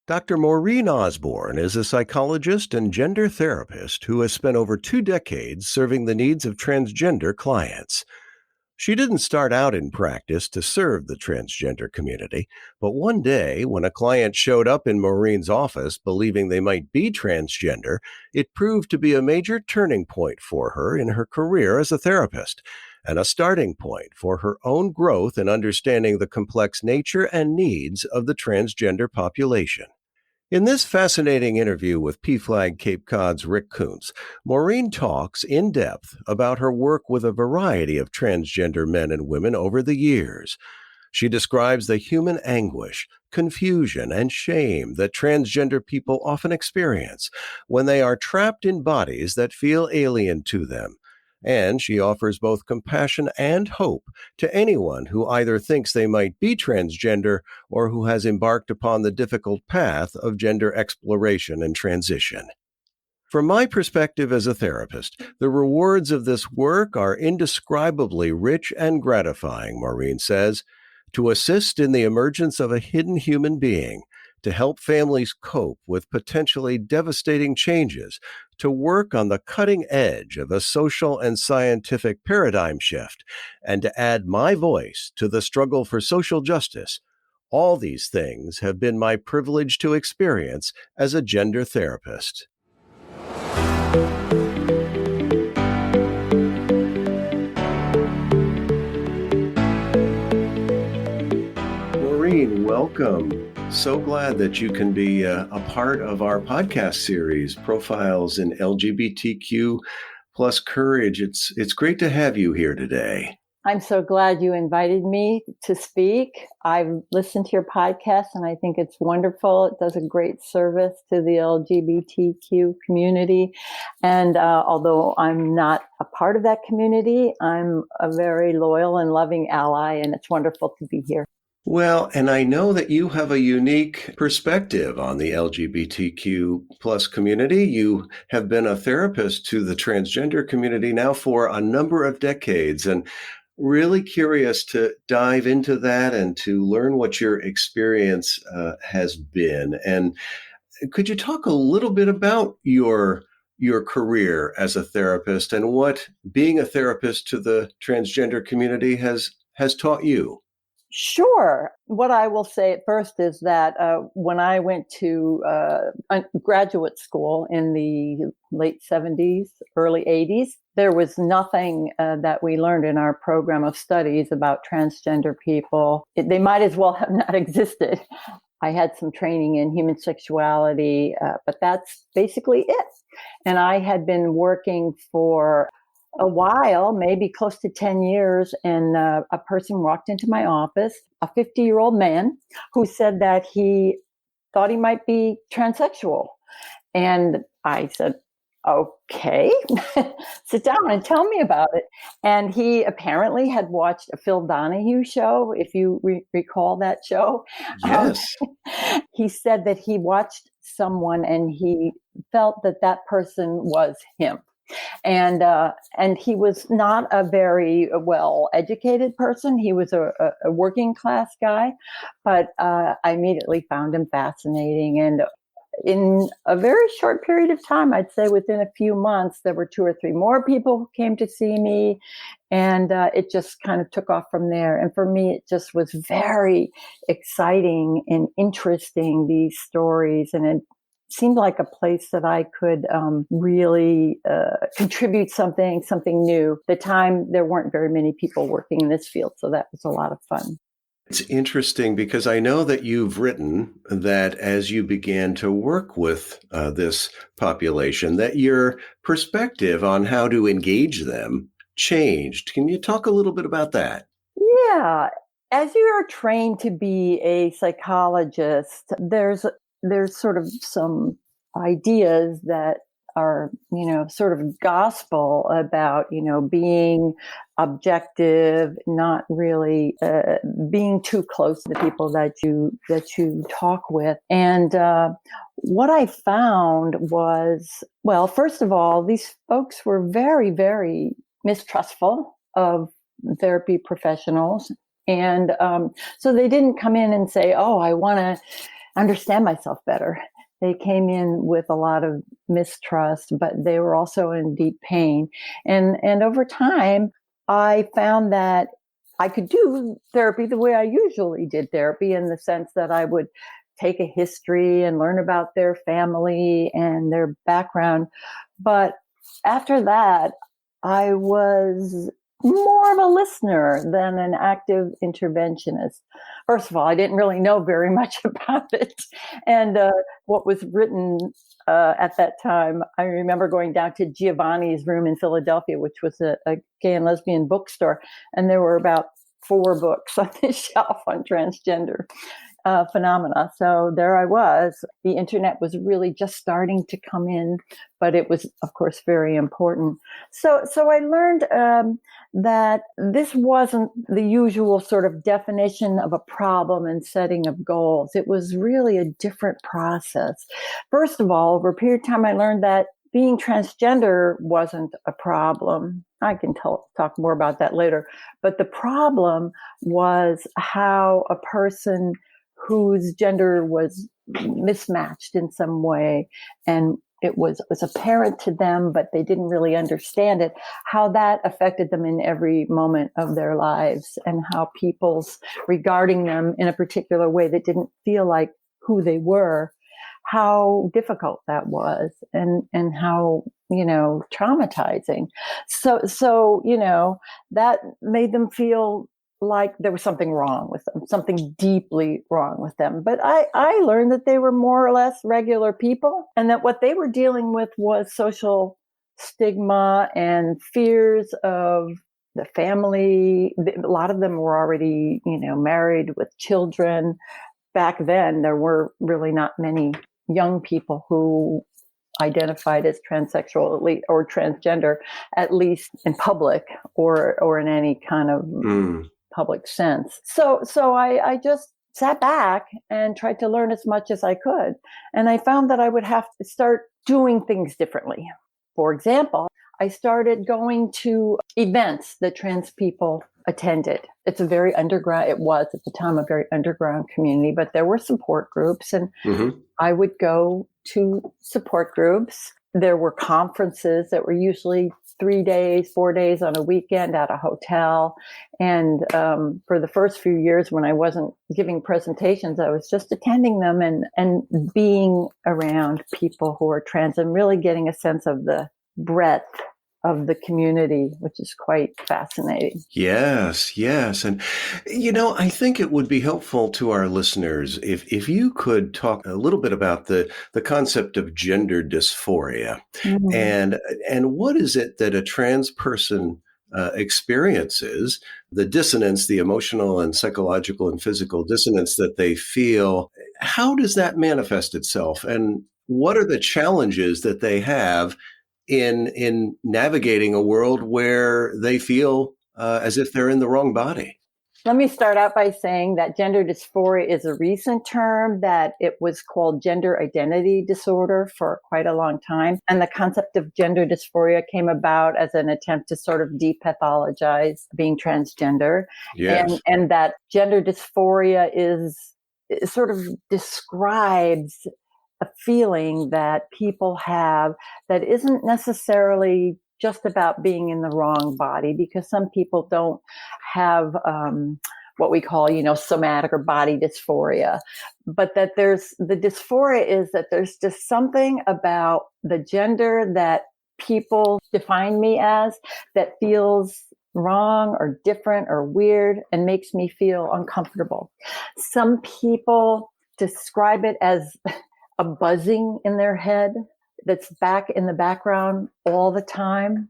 Dr. Maureen Osborne is a psychologist and gender therapist who has spent over 2 decades serving the needs of transgender clients. She didn't start out in practice to serve the transgender community, but one day, when a client showed up in Maureen's office believing they might be transgender, it proved to be a major turning point for her in her career as a therapist, and a starting point for her own growth in understanding the complex nature and needs of the transgender population. In this fascinating interview with PFLAG Cape Cod's Rick Koonce, Maureen talks in depth about her work with a variety of transgender men and women over the years. She describes the human anguish, confusion, and shame that transgender people often experience when they are trapped in bodies that feel alien to them. And she offers both compassion and hope to anyone who either thinks they might be transgender or who has embarked upon the difficult path of gender exploration and transition. From my perspective as a therapist, the rewards of this work are indescribably rich and gratifying, Maureen says. To assist in the emergence of a hidden human being, to help families cope with potentially devastating changes, to work on the cutting edge of a social and scientific paradigm shift, and to add my voice to the struggle for social justice. All these things have been my privilege to experience as a gender therapist. Maureen, welcome. So glad that you can be a part of our podcast series, Profiles in LGBTQ plus Courage. It's great to have you here today. I'm so glad you invited me to speak. I've listened to your podcast and I think it's wonderful. It does a great service to the LGBTQ community. And although I'm not a part of that community, I'm a very loyal and loving ally, and it's wonderful to be here. Well, and I know that you have a unique perspective on the LGBTQ plus community. You have been a therapist to the transgender community now for a number of decades, and really curious to dive into that and to learn what your experience has been. And could you talk a little bit about your career as a therapist and what being a therapist to the transgender community has taught you? Sure. What I will say at first is that when I went to graduate school in the late 70s, early 80s, there was nothing that we learned in our program of studies about transgender people. They might as well have not existed. I had some training in human sexuality, but that's basically it. And I had been working for a while, maybe close to 10 years, and a person walked into my office, a 50-year-old man, who said that he thought he might be transsexual. And I said, okay, sit down and tell me about it. And he apparently had watched a Phil Donahue show, if you recall that show. Yes. He said that he watched someone and he felt that that person was him. And he was not a very well-educated person. He was a working class guy, but I immediately found him fascinating. And in a very short period of time, I'd say within a few months, there were 2 or 3 more people who came to see me, and it just kind of took off from there. And for me, it just was very exciting and interesting, these stories, and it seemed like a place that I could really contribute something new. At the time, there weren't very many people working in this field, so that was a lot of fun. It's interesting because I know that you've written that as you began to work with this population, that your perspective on how to engage them changed. Can you talk a little bit about that? Yeah. As you are trained to be a psychologist, there's sort of some ideas that are, sort of gospel about, being objective, not really being too close to the people that you talk with. And what I found was, well, first of all, these folks were very, very mistrustful of therapy professionals. And so they didn't come in and say, oh, I want to understand myself better. They came in with a lot of mistrust, but they were also in deep pain. And over time, I found that I could do therapy the way I usually did therapy, in the sense that I would take a history and learn about their family and their background. But after that, I was more of a listener than an active interventionist. First of all, I didn't really know very much about it. And what was written at that time, I remember going down to Giovanni's room in Philadelphia, which was a gay and lesbian bookstore. And there were about 4 books on the shelf on transgender phenomena. So there I was. The internet was really just starting to come in, but it was, of course, very important. So I learned that this wasn't the usual sort of definition of a problem and setting of goals. It was really a different process. First of all, over a period of time, I learned that being transgender wasn't a problem. I can talk more about that later. But the problem was how a person whose gender was mismatched in some way, and it was apparent to them, but they didn't really understand it, how that affected them in every moment of their lives, and how people's regarding them in a particular way that didn't feel like who they were, how difficult that was, and how, traumatizing. So, that made them feel like there was something wrong with them, something deeply wrong with them. But I learned that they were more or less regular people, and that what they were dealing with was social stigma and fears of the family. A lot of them were already, married with children. Back then, there were really not many young people who identified as transsexual or transgender, at least in public or in any kind of public sense. So I just sat back and tried to learn as much as I could. And I found that I would have to start doing things differently. For example, I started going to events that trans people attended. It was at the time a very underground community, but there were support groups, and I would go to support groups. There were conferences that were usually 3 days, 4 days on a weekend at a hotel. And for the first few years when I wasn't giving presentations, I was just attending them and being around people who are trans and really getting a sense of the breadth of the community, which is quite fascinating. Yes. And, I think it would be helpful to our listeners if you could talk a little bit about the concept of gender dysphoria and what is it that a trans person experiences, the dissonance, the emotional and psychological and physical dissonance that they feel. How does that manifest itself? And what are the challenges that they have in navigating a world where they feel as if they're in the wrong body? Let me start out by saying that gender dysphoria is a recent term, that it was called gender identity disorder for quite a long time. And the concept of gender dysphoria came about as an attempt to sort of depathologize being transgender. Yes. And that gender dysphoria sort of describes a feeling that people have that isn't necessarily just about being in the wrong body, because some people don't have what we call, somatic or body dysphoria, but that the dysphoria is that there's just something about the gender that people define me as that feels wrong or different or weird and makes me feel uncomfortable. Some people describe it as a buzzing in their head that's back in the background all the time.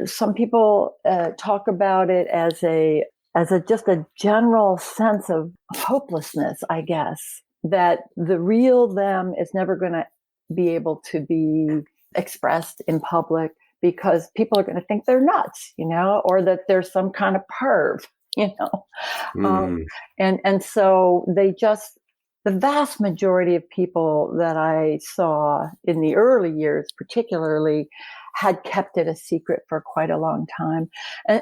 Some people talk about it as just a general sense of hopelessness, I guess, that the real them is never going to be able to be expressed in public because people are going to think they're nuts, or that there's some kind of perv, and so the vast majority of people that I saw in the early years, particularly, had kept it a secret for quite a long time.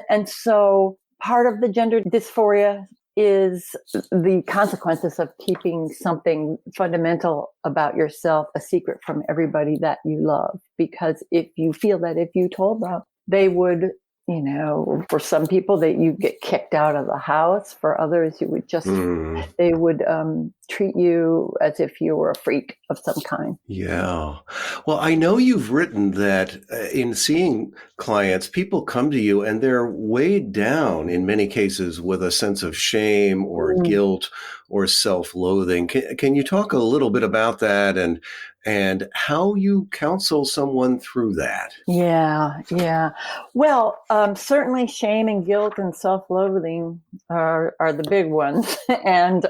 And so part of the gender dysphoria is the consequences of keeping something fundamental about yourself a secret from everybody that you love. Because if you feel that if you told them, they would, for some people that you get kicked out of the house. For others, you would just, they would treat you as if you were a freak of some kind. Yeah. Well, I know you've written that in seeing clients, people come to you and they're weighed down in many cases with a sense of shame or guilt or self-loathing. Can you talk a little bit about that and how you counsel someone through that? Yeah. Well, certainly shame and guilt and self-loathing are the big ones. And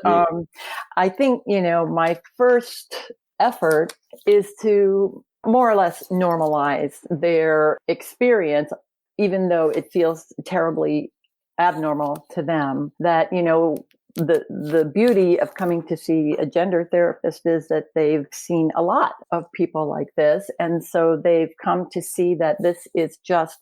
I think, my first effort is to more or less normalize their experience, even though it feels terribly abnormal to them. That, the beauty of coming to see a gender therapist is that they've seen a lot of people like this. And so they've come to see that this is just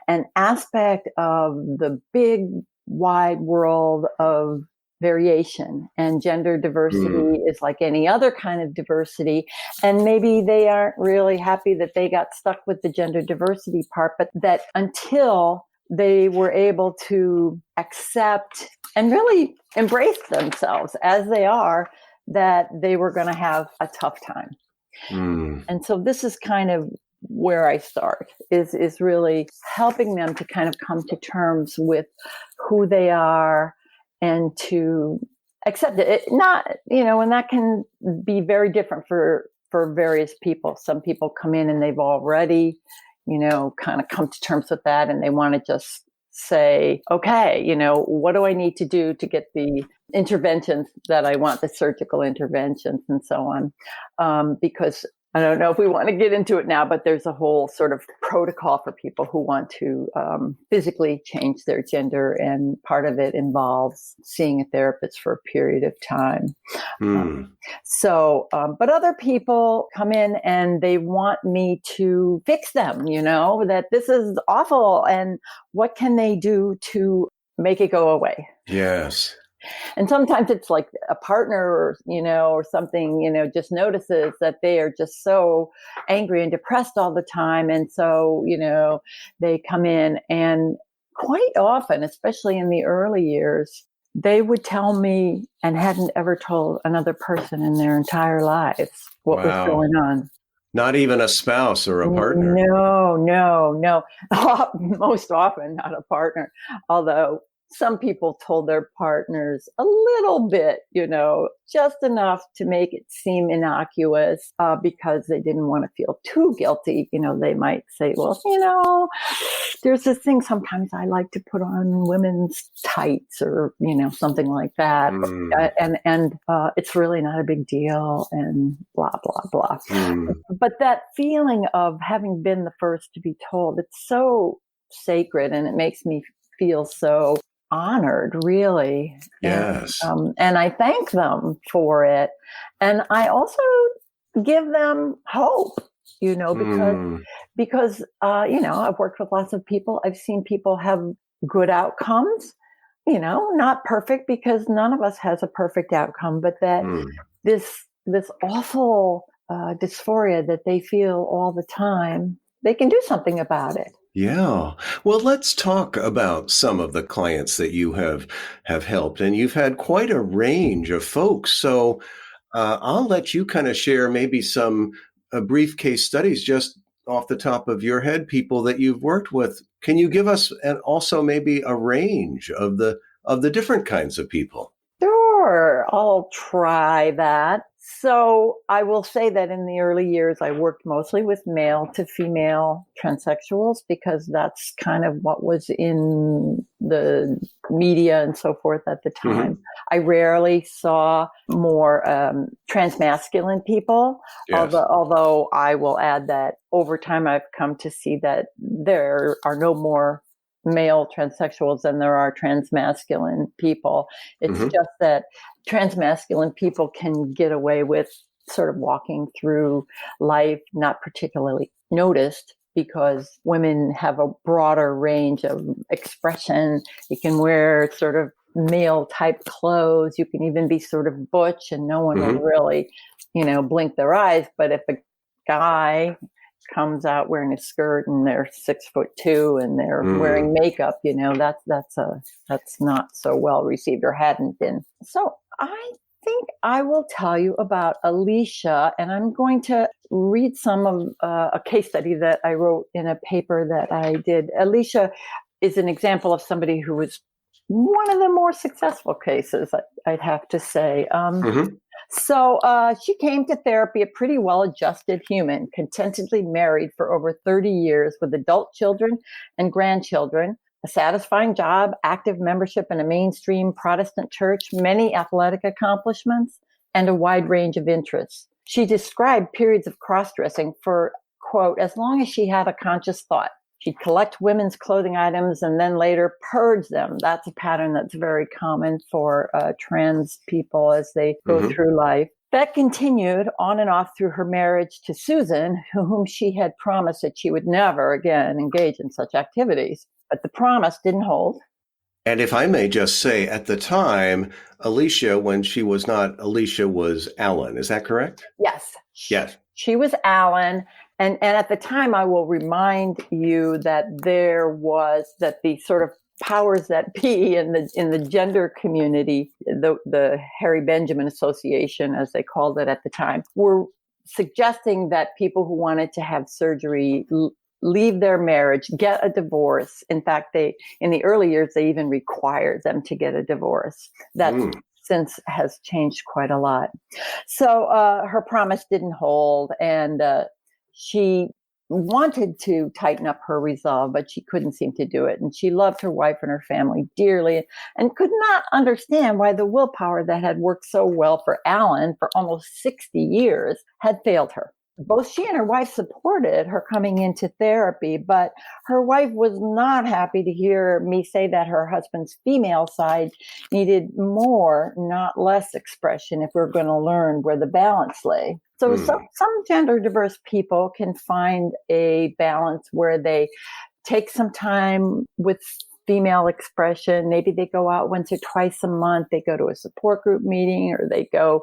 an aspect of the big, wide world of variation, and gender diversity is like any other kind of diversity. And maybe they aren't really happy that they got stuck with the gender diversity part, but that until they were able to accept and really embrace themselves as they are, that they were going to have a tough time. And so this is kind of where I start, is really helping them to kind of come to terms with who they are and to accept it. Not, and that can be very different for various people. Some people come in and they've already, kind of come to terms with that, and they want to just say, okay, what do I need to do to get the interventions that I want, the surgical interventions and so on. Because I don't know if we want to get into it now, but there's a whole sort of protocol for people who want to physically change their gender. And part of it involves seeing a therapist for a period of time. But other people come in and they want me to fix them, that this is awful. And what can they do to make it go away? Yes. And sometimes it's like a partner, or something, just notices that they are just so angry and depressed all the time. And so, they come in, and quite often, especially in the early years, they would tell me, and hadn't ever told another person in their entire lives what was going on. Not even a spouse or a partner. No. Most often not a partner. Although some people told their partners a little bit, just enough to make it seem innocuous, because they didn't want to feel too guilty. They might say, well, there's this thing sometimes I like to put on women's tights or, something like that. And it's really not a big deal and blah, blah, blah. But that feeling of having been the first to be told, it's so sacred, and it makes me feel so honored, really. Yes. And I thank them for it. And I also give them hope, because I've worked with lots of people. I've seen people have good outcomes, not perfect, because none of us has a perfect outcome, but that this awful dysphoria that they feel all the time, they can do something about it. Yeah. Well, let's talk about some of the clients that you have helped, and you've had quite a range of folks. So I'll let you kind of share maybe some brief case studies just off the top of your head, people that you've worked with. Can you give us also maybe a range of the different kinds of people? Sure, I'll try that. So I will say that in the early years, I worked mostly with male to female transsexuals, because that's kind of what was in the media and so forth at the time. I rarely saw more transmasculine people, although I will add that over time I've come to see that there are no more male transsexuals than there are transmasculine people. It's just that transmasculine people can get away with sort of walking through life not particularly noticed, because women have a broader range of expression. You can wear sort of male type clothes. You can even be sort of butch and no one will Mm-hmm. really, blink their eyes. But if a guy comes out wearing a skirt and they're 6'2" and they're wearing makeup, that's not so well received, or hadn't been. So I think I will tell you about Alicia, and I'm going to read some of a case study that I wrote in a paper that I did. Alicia is an example of somebody who was one of the more successful cases, I'd have to say. So she came to therapy a pretty well-adjusted human, contentedly married for over 30 years with adult children and grandchildren, a satisfying job, active membership in a mainstream Protestant church, many athletic accomplishments, and a wide range of interests. She described periods of cross-dressing for, quote, as long as she had a conscious thought. She'd collect women's clothing items and then later purge them. That's a pattern that's very common for trans people as they go through life. That continued on and off through her marriage to Susan, whom she had promised that she would never again engage in such activities. But the promise didn't hold. And if I may just say, at the time, Alicia, when she was not Alicia, was Alan. Is that correct? Yes. Yes. She was Alan. And at the time, I will remind you that that the sort of powers that be in the gender community, the Harry Benjamin Association, as they called it at the time, were suggesting that people who wanted to have surgery leave their marriage, get a divorce. In fact, in the early years, they even required them to get a divorce. That since has changed quite a lot. So her promise didn't hold, and she wanted to tighten up her resolve, but she couldn't seem to do it. And she loved her wife and her family dearly and could not understand why the willpower that had worked so well for Alan for almost 60 years had failed her. Both she and her wife supported her coming into therapy, but her wife was not happy to hear me say that her husband's female side needed more, not less expression if we're going to learn where the balance lay. So some gender diverse people can find a balance where they take some time with female expression. Maybe they go out once or twice a month. They go to a support group meeting, or they go,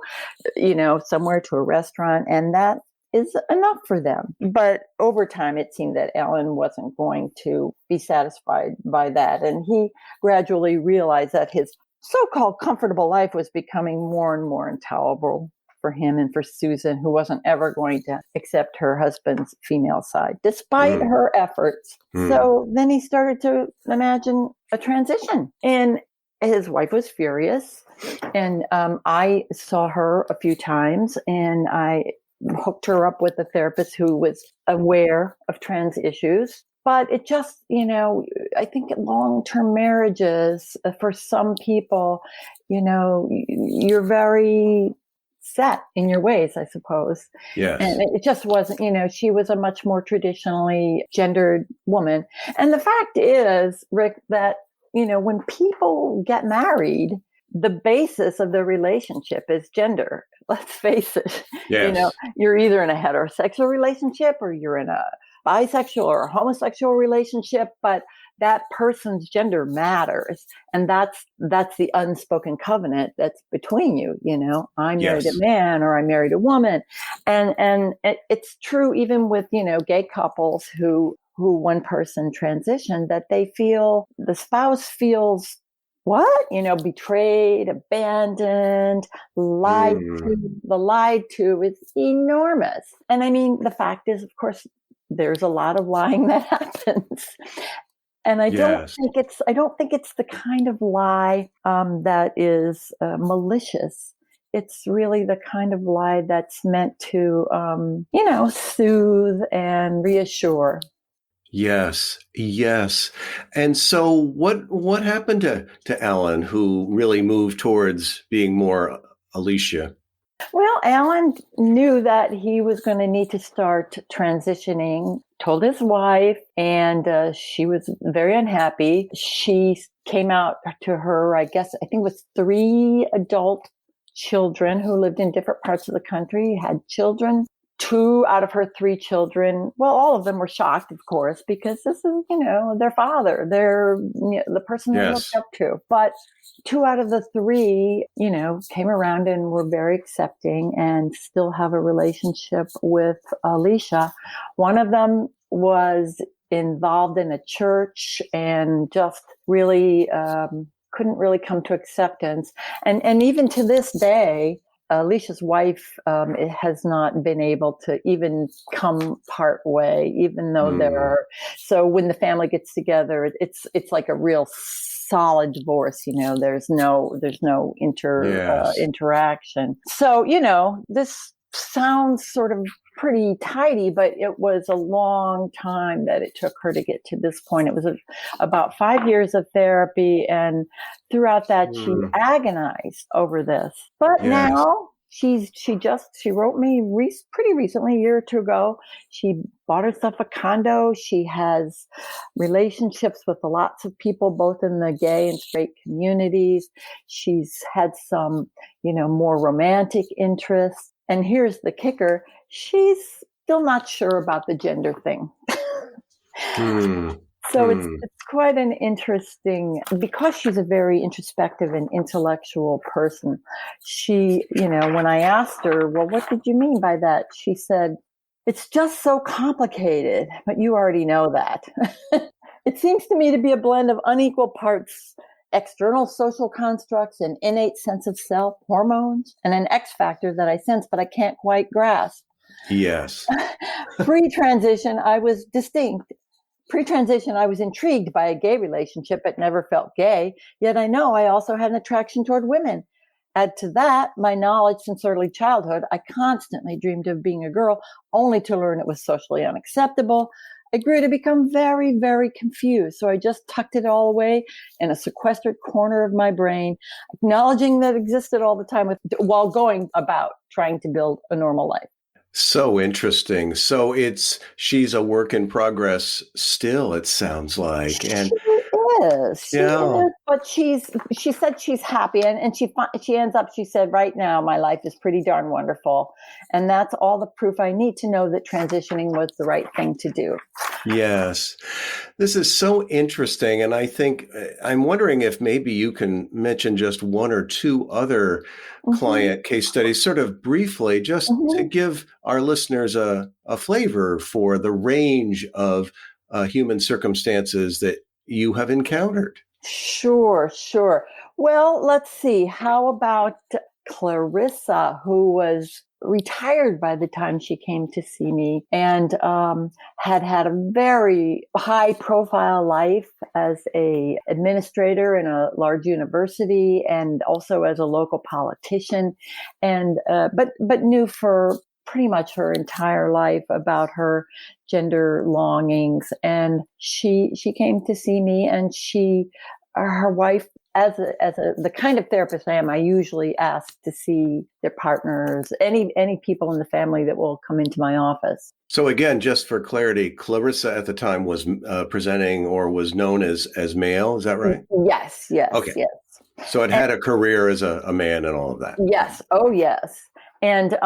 somewhere to a restaurant, and that is enough for them. But over time, it seemed that Alan wasn't going to be satisfied by that. And he gradually realized that his so-called comfortable life was becoming more and more intolerable for him and for Susan, who wasn't ever going to accept her husband's female side, despite her efforts. So then he started to imagine a transition. And his wife was furious. And I saw her a few times, and I hooked her up with a therapist who was aware of trans issues. But it just, I think long-term marriages, for some people, you're very set in your ways, I suppose. Yes. And it just wasn't, she was a much more traditionally gendered woman. And the fact is, Rick, that, when people get married, the basis of the relationship is gender. Let's face it. Yes. You're either in a heterosexual relationship or you're in a bisexual or a homosexual relationship, but that person's gender matters. And that's the unspoken covenant that's between you. I married a man or I married a woman. And it's true even with, gay couples who one person transitioned, that they feel, the spouse feels betrayed, abandoned, lied to. The lied to is enormous. And I mean, the fact is, of course, there's a lot of lying that happens. And I don't think it's the kind of lie that is malicious. It's really the kind of lie that's meant to, soothe and reassure. Yes. And so what happened to Alan, who really moved towards being more Alicia? Well, Alan knew that he was going to need to start transitioning, told his wife, and she was very unhappy. She came out to her, I think it was 3 adult children who lived in different parts of the country, had children 2 out of her 3 children, well, all of them were shocked, of course, because this is, their father, the person they looked Yes. up to. But 2 out of the 3, came around and were very accepting and still have a relationship with Alicia. One of them was involved in a church and just really couldn't really come to acceptance. And even to this day, Alicia's wife has not been able to even come part way, even though so when the family gets together, it's like a real solid divorce. There's no interaction. So this sounds sort of pretty tidy, but it was a long time that it took her to get to this point. It was about 5 years of therapy, and throughout that she agonized over this. But now she wrote me pretty recently, a year or 2 ago. She bought herself a condo. She has relationships with lots of people, both in the gay and straight communities. She's had some, more romantic interests. And here's the kicker. She's still not sure about the gender thing. So it's quite an interesting, because she's a very introspective and intellectual person. She, when I asked her, well, what did you mean by that? She said, it's just so complicated, but you already know that. It seems to me to be a blend of unequal parts, external social constructs, an innate sense of self, hormones, and an X factor that I sense, but I can't quite grasp. Yes. Pre-transition, I was distinct. Pre-transition, I was intrigued by a gay relationship, but never felt gay. Yet I know I also had an attraction toward women. Add to that my knowledge since early childhood. I constantly dreamed of being a girl, only to learn it was socially unacceptable. I grew to become very, very confused. So I just tucked it all away in a sequestered corner of my brain, acknowledging that it existed all the time while going about trying to build a normal life. So interesting. So she's a work in progress still, it sounds like. And She is, but she said she's happy, and she ends up, she said, right now my life is pretty darn wonderful, and that's all the proof I need to know that transitioning was the right thing to do. Yes, this is so interesting, and I think I'm wondering if maybe you can mention just 1 or 2 other client case studies, sort of briefly, just to give our listeners a flavor for the range of human circumstances that you have encountered. Sure. Well, let's see. How about Clarissa, who was retired by the time she came to see me and had a very high profile life as a administrator in a large university and also as a local politician, and but knew for pretty much her entire life about her gender longings. And she came to see me, and her wife, as the kind of therapist I am, I usually ask to see their partners, any people in the family that will come into my office. So again, just for clarity, Clarissa at the time was presenting or was known as male. Is that right? Yes. Okay. Yes. So it had a career as a man and all of that. Yes. Oh, yes. And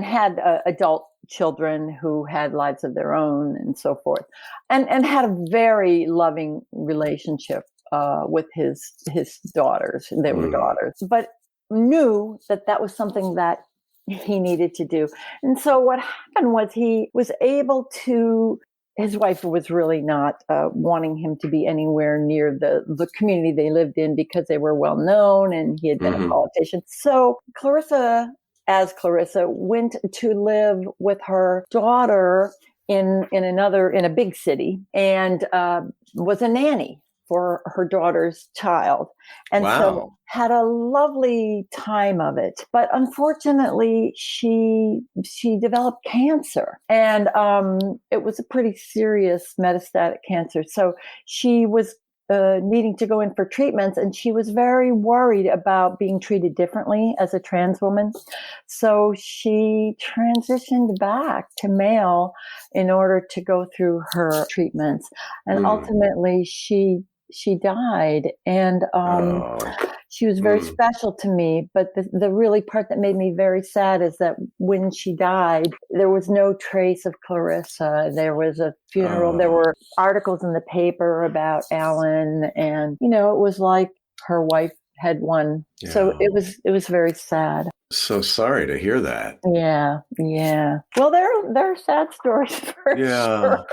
had adult children who had lives of their own and so forth, and had a very loving relationship with his daughters. They were daughters, but knew that was something that he needed to do. And so what happened was he was able to. His wife was really not wanting him to be anywhere near the community they lived in because they were well known and he had been a politician. So Clarissa went to live with her daughter in a big city and was a nanny for her daughter's child. And so had a lovely time of it. But unfortunately, she developed cancer, and it was a pretty serious metastatic cancer. So she was needing to go in for treatments, and she was very worried about being treated differently as a trans woman. So she transitioned back to male in order to go through her treatments. And ultimately she died. And She was very special to me. But the really part that made me very sad is that when she died, there was no trace of Clarissa. There was a funeral. There were articles in the paper about Alan. And, it was like her wife had won. Yeah. So it was very sad. So sorry to hear that. Yeah. Well, there are sad stories for sure.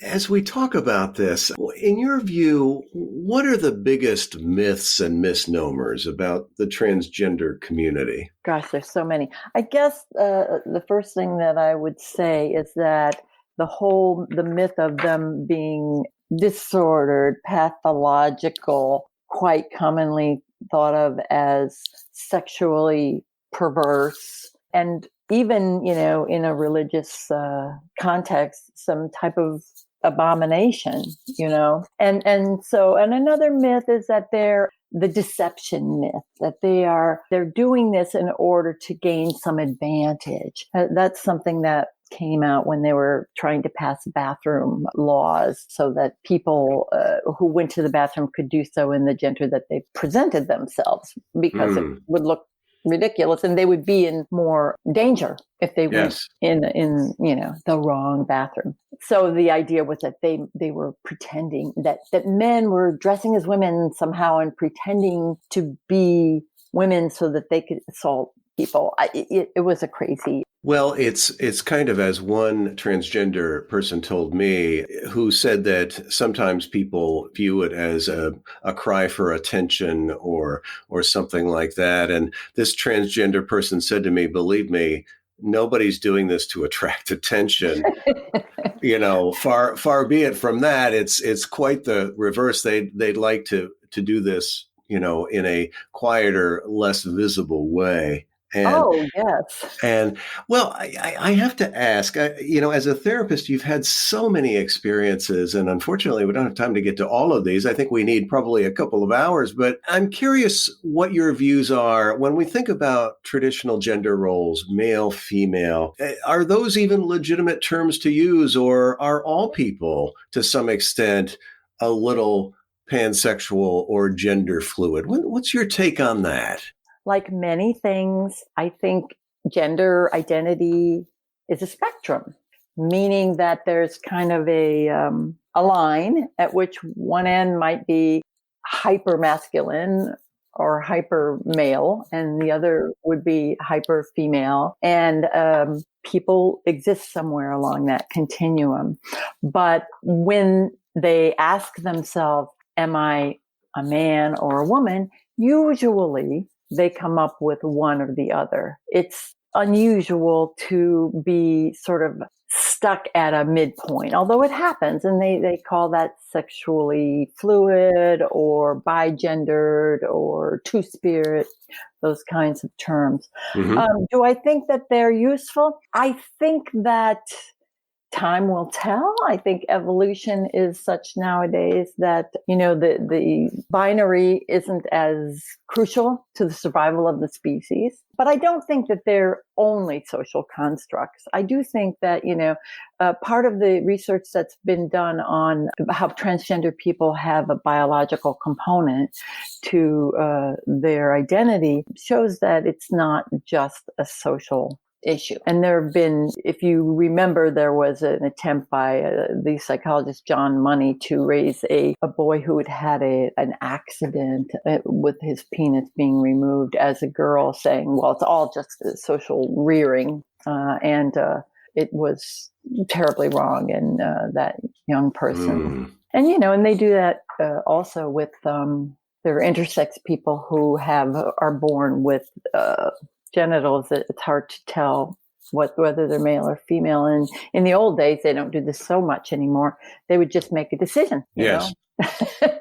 As we talk about this, in your view, what are the biggest myths and misnomers about the transgender community? Gosh, there's so many. I guess the first thing that I would say is that the myth of them being disordered, pathological, quite commonly thought of as sexually perverse, and even, in a religious context, some type of abomination, and another myth is that the deception myth, that they're doing this in order to gain some advantage. That's something that came out when they were trying to pass bathroom laws so that people who went to the bathroom could do so in the gender that they presented themselves, because it would look ridiculous and they would be in more danger if they went in the wrong bathroom. So the idea was that they were pretending that men were dressing as women somehow and pretending to be women so that they could assault people. It was a crazy. Well, it's kind of, as one transgender person told me, who said that sometimes people view it as a cry for attention or something like that. And this transgender person said to me, believe me, nobody's doing this to attract attention. Far be it from that. It's quite the reverse. They'd like to do this, in a quieter, less visible way. Yes. And well, I have to ask, as a therapist, you've had so many experiences, and unfortunately, we don't have time to get to all of these. I think we need probably a couple of hours, but I'm curious what your views are when we think about traditional gender roles, male, female. Are those even legitimate terms to use, or are all people, to some extent, a little pansexual or gender fluid? What's your take on that? Like many things, I think gender identity is a spectrum, meaning that there's kind of a line at which one end might be hyper masculine or hyper male, and the other would be hyper female. And people exist somewhere along that continuum. But when they ask themselves, am I a man or a woman? Usually they come up with one or the other. It's unusual to be sort of stuck at a midpoint, although it happens, and they call that sexually fluid or bigendered or two-spirit, those kinds of terms. Do I think that they're useful? I think that time will tell. I think evolution is such nowadays that, the binary isn't as crucial to the survival of the species. But I don't think that they're only social constructs. I do think that, part of the research that's been done on how transgender people have a biological component to their identity shows that it's not just a social issue. And there have been, if you remember, there was an attempt by the psychologist John Money to raise a boy who had had an accident with his penis being removed as a girl, saying, well, it's all just a social rearing. And it was terribly wrong in that young person. And, and they do that also with, there are intersex people who are born with genitals that it's hard to tell whether they're male or female. And in the old days, they don't do this so much anymore. They would just make a decision. Yes.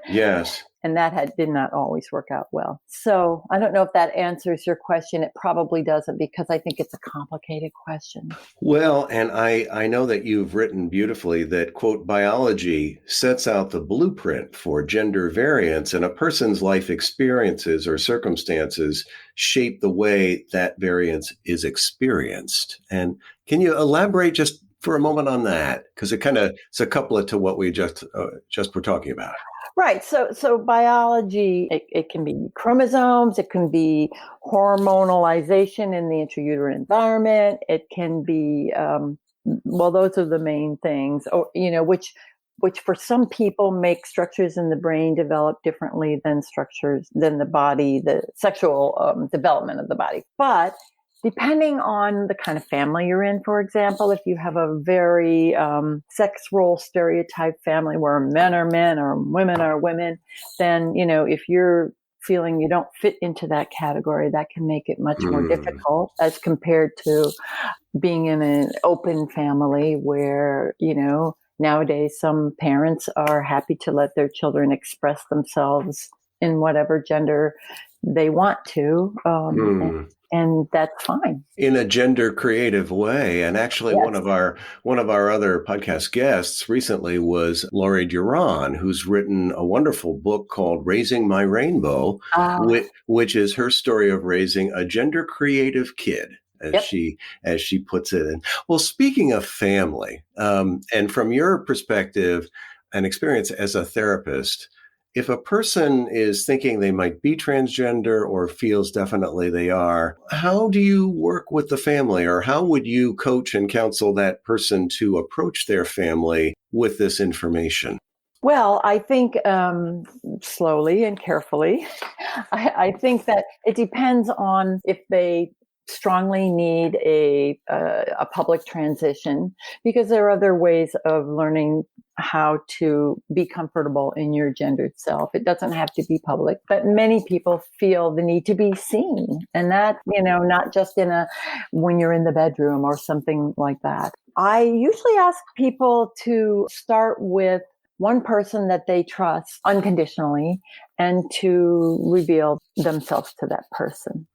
Yes. And that did not always work out well. So I don't know if that answers your question. It probably doesn't, because I think it's a complicated question. Well, and I know that you've written beautifully that, quote, biology sets out the blueprint for gender variance, and a person's life experiences or circumstances shape the way that variance is experienced. And can you elaborate just for a moment on that? Because it's a couplet to what we just were talking about. Right. So biology, it can be chromosomes, it can be hormonalization in the intrauterine environment, it can be, well, those are the main things, or, which for some people make structures in the brain develop differently than structures than the body, the sexual development of the body. But depending on the kind of family you're in, for example, if you have a very sex role stereotype family where men are men or women are women, then, if you're feeling you don't fit into that category, that can make it much more difficult as compared to being in an open family where, nowadays some parents are happy to let their children express themselves in whatever gender they want to. And that's fine. In a gender creative way. And actually, Yes. one of our other podcast guests recently was Laurie Duran, who's written a wonderful book called Raising My Rainbow, which is her story of raising a gender creative kid, as she puts it. And well, speaking of family, and from your perspective and experience as a therapist, if a person is thinking they might be transgender or feels definitely they are, how do you work with the family, or how would you coach and counsel that person to approach their family with this information? Well, I think slowly and carefully. I think that it depends on if they strongly need a public transition, because there are other ways of learning how to be comfortable in your gendered self. It doesn't have to be public, but many people feel the need to be seen, and that, not just when you're in the bedroom or something like that. I usually ask people to start with one person that they trust unconditionally and to reveal themselves to that person.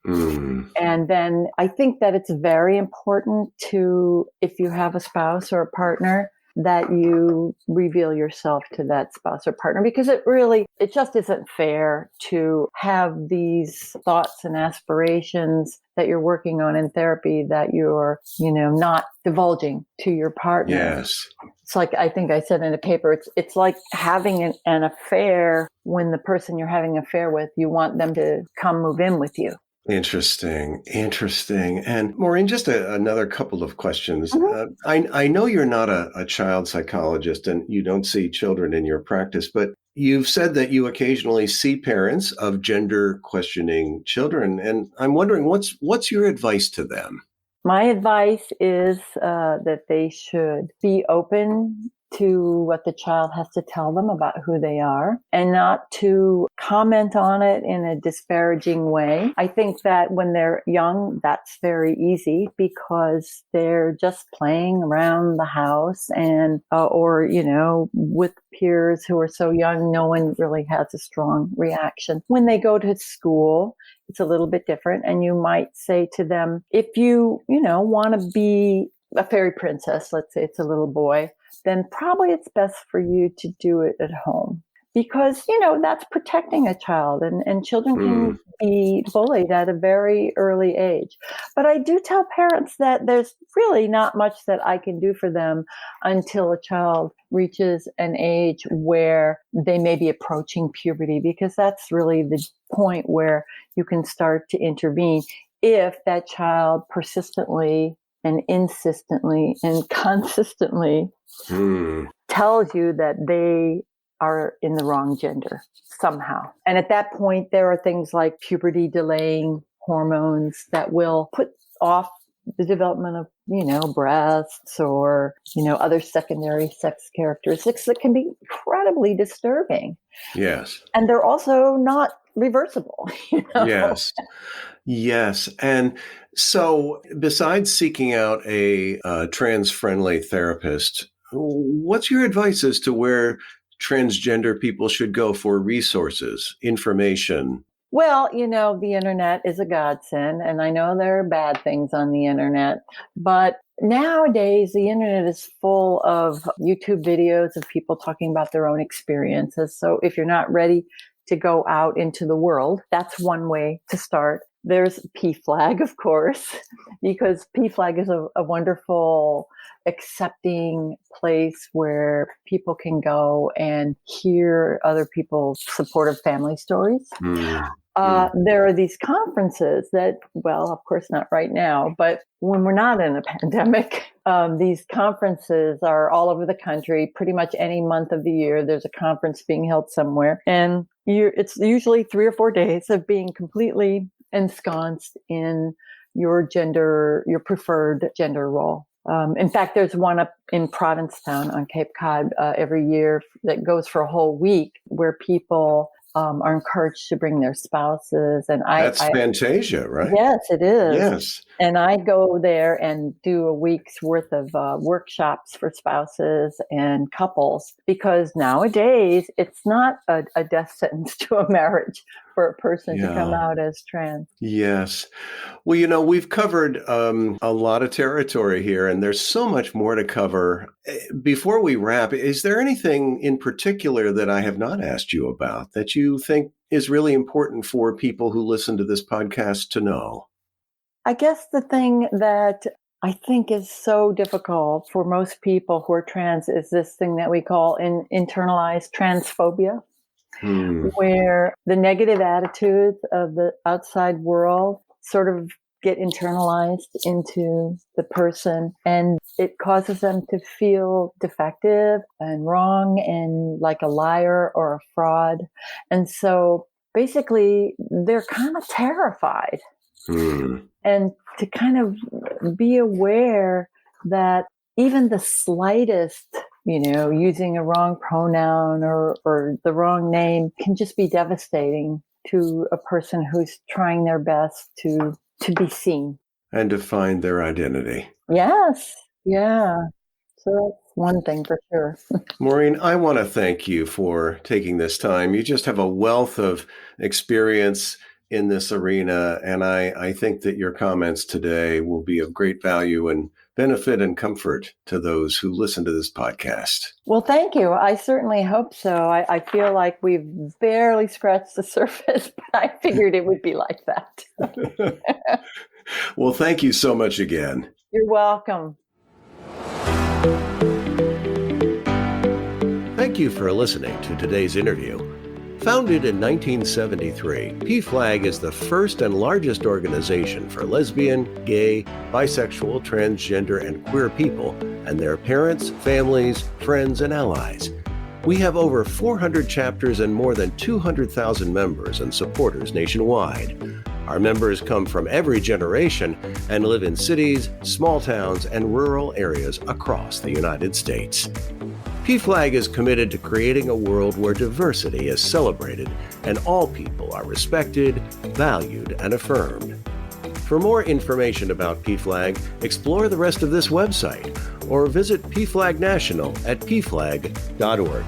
And then I think that it's very important to, if you have a spouse or a partner, that you reveal yourself to that spouse or partner, because it just isn't fair to have these thoughts and aspirations that you're working on in therapy that you're, not divulging to your partner. Yes. It's like, I think I said in a paper, it's like having an affair when the person you're having an affair with, you want them to come move in with you. Interesting. And Maureen, just another couple of questions. Mm-hmm. I know you're not a child psychologist and you don't see children in your practice, but you've said that you occasionally see parents of gender questioning children. And I'm wondering, what's your advice to them? My advice is that they should be open to what the child has to tell them about who they are, and not to comment on it in a disparaging way. I think that when they're young, that's very easy because they're just playing around the house and, or, with peers who are so young, no one really has a strong reaction. When they go to school, it's a little bit different. And you might say to them, if you, want to be a fairy princess, let's say it's a little boy, then probably it's best for you to do it at home, because, that's protecting a child, and children can be bullied at a very early age. But I do tell parents that there's really not much that I can do for them until a child reaches an age where they may be approaching puberty, because that's really the point where you can start to intervene if that child persistently and insistently and consistently tells you that they are in the wrong gender somehow. And at that point, there are things like puberty delaying hormones that will put off the development of, breasts or, other secondary sex characteristics that can be incredibly disturbing. Yes. And they're also not reversible. Yes. And so besides seeking out a trans-friendly therapist, what's your advice as to where transgender people should go for resources, information? Well, the internet is a godsend, and I know there are bad things on the internet, but nowadays the internet is full of YouTube videos of people talking about their own experiences. So if you're not ready to go out into the world, that's one way to start. There's PFLAG, of course, because PFLAG is a wonderful, accepting place where people can go and hear other people's supportive family stories. There are these conferences that, well, of course not right now, but when we're not in a pandemic, these conferences are all over the country. Pretty much any month of the year, there's a conference being held somewhere. And it's usually 3 or 4 days of being completely ensconced in your preferred gender role. In fact, there's one up in Provincetown on Cape Cod every year that goes for a whole week where people are encouraged to bring their spouses. And That's Fantasia, right? Yes, it is. Yes. And I go there and do a week's worth of workshops for spouses and couples, because nowadays it's not a death sentence to a marriage for a person to come out as trans. Yes. Well, we've covered a lot of territory here, and there's so much more to cover. Before we wrap, is there anything in particular that I have not asked you about that you think is really important for people who listen to this podcast to know? I guess the thing that I think is so difficult for most people who are trans is this thing that we call internalized transphobia, where the negative attitudes of the outside world sort of get internalized into the person, and it causes them to feel defective and wrong and like a liar or a fraud. And so basically they're kind of terrified. And to kind of be aware that even the slightest, using a wrong pronoun or the wrong name can just be devastating to a person who's trying their best to be seen. And to find their identity. Yes. Yeah. So that's one thing for sure. Maureen, I want to thank you for taking this time. You just have a wealth of experience in this arena, and I think that your comments today will be of great value and benefit and comfort to those who listen to this podcast. Well, thank you. I certainly hope so. I feel like we've barely scratched the surface, but I figured it would be like that. Well, thank you so much again. You're welcome. Thank you for listening to today's interview. Founded in 1973, PFLAG is the first and largest organization for lesbian, gay, bisexual, transgender, and queer people and their parents, families, friends, and allies. We have over 400 chapters and more than 200,000 members and supporters nationwide. Our members come from every generation and live in cities, small towns, and rural areas across the United States. PFLAG is committed to creating a world where diversity is celebrated and all people are respected, valued, and affirmed. For more information about PFLAG, explore the rest of this website or visit PFLAG National at pflag.org.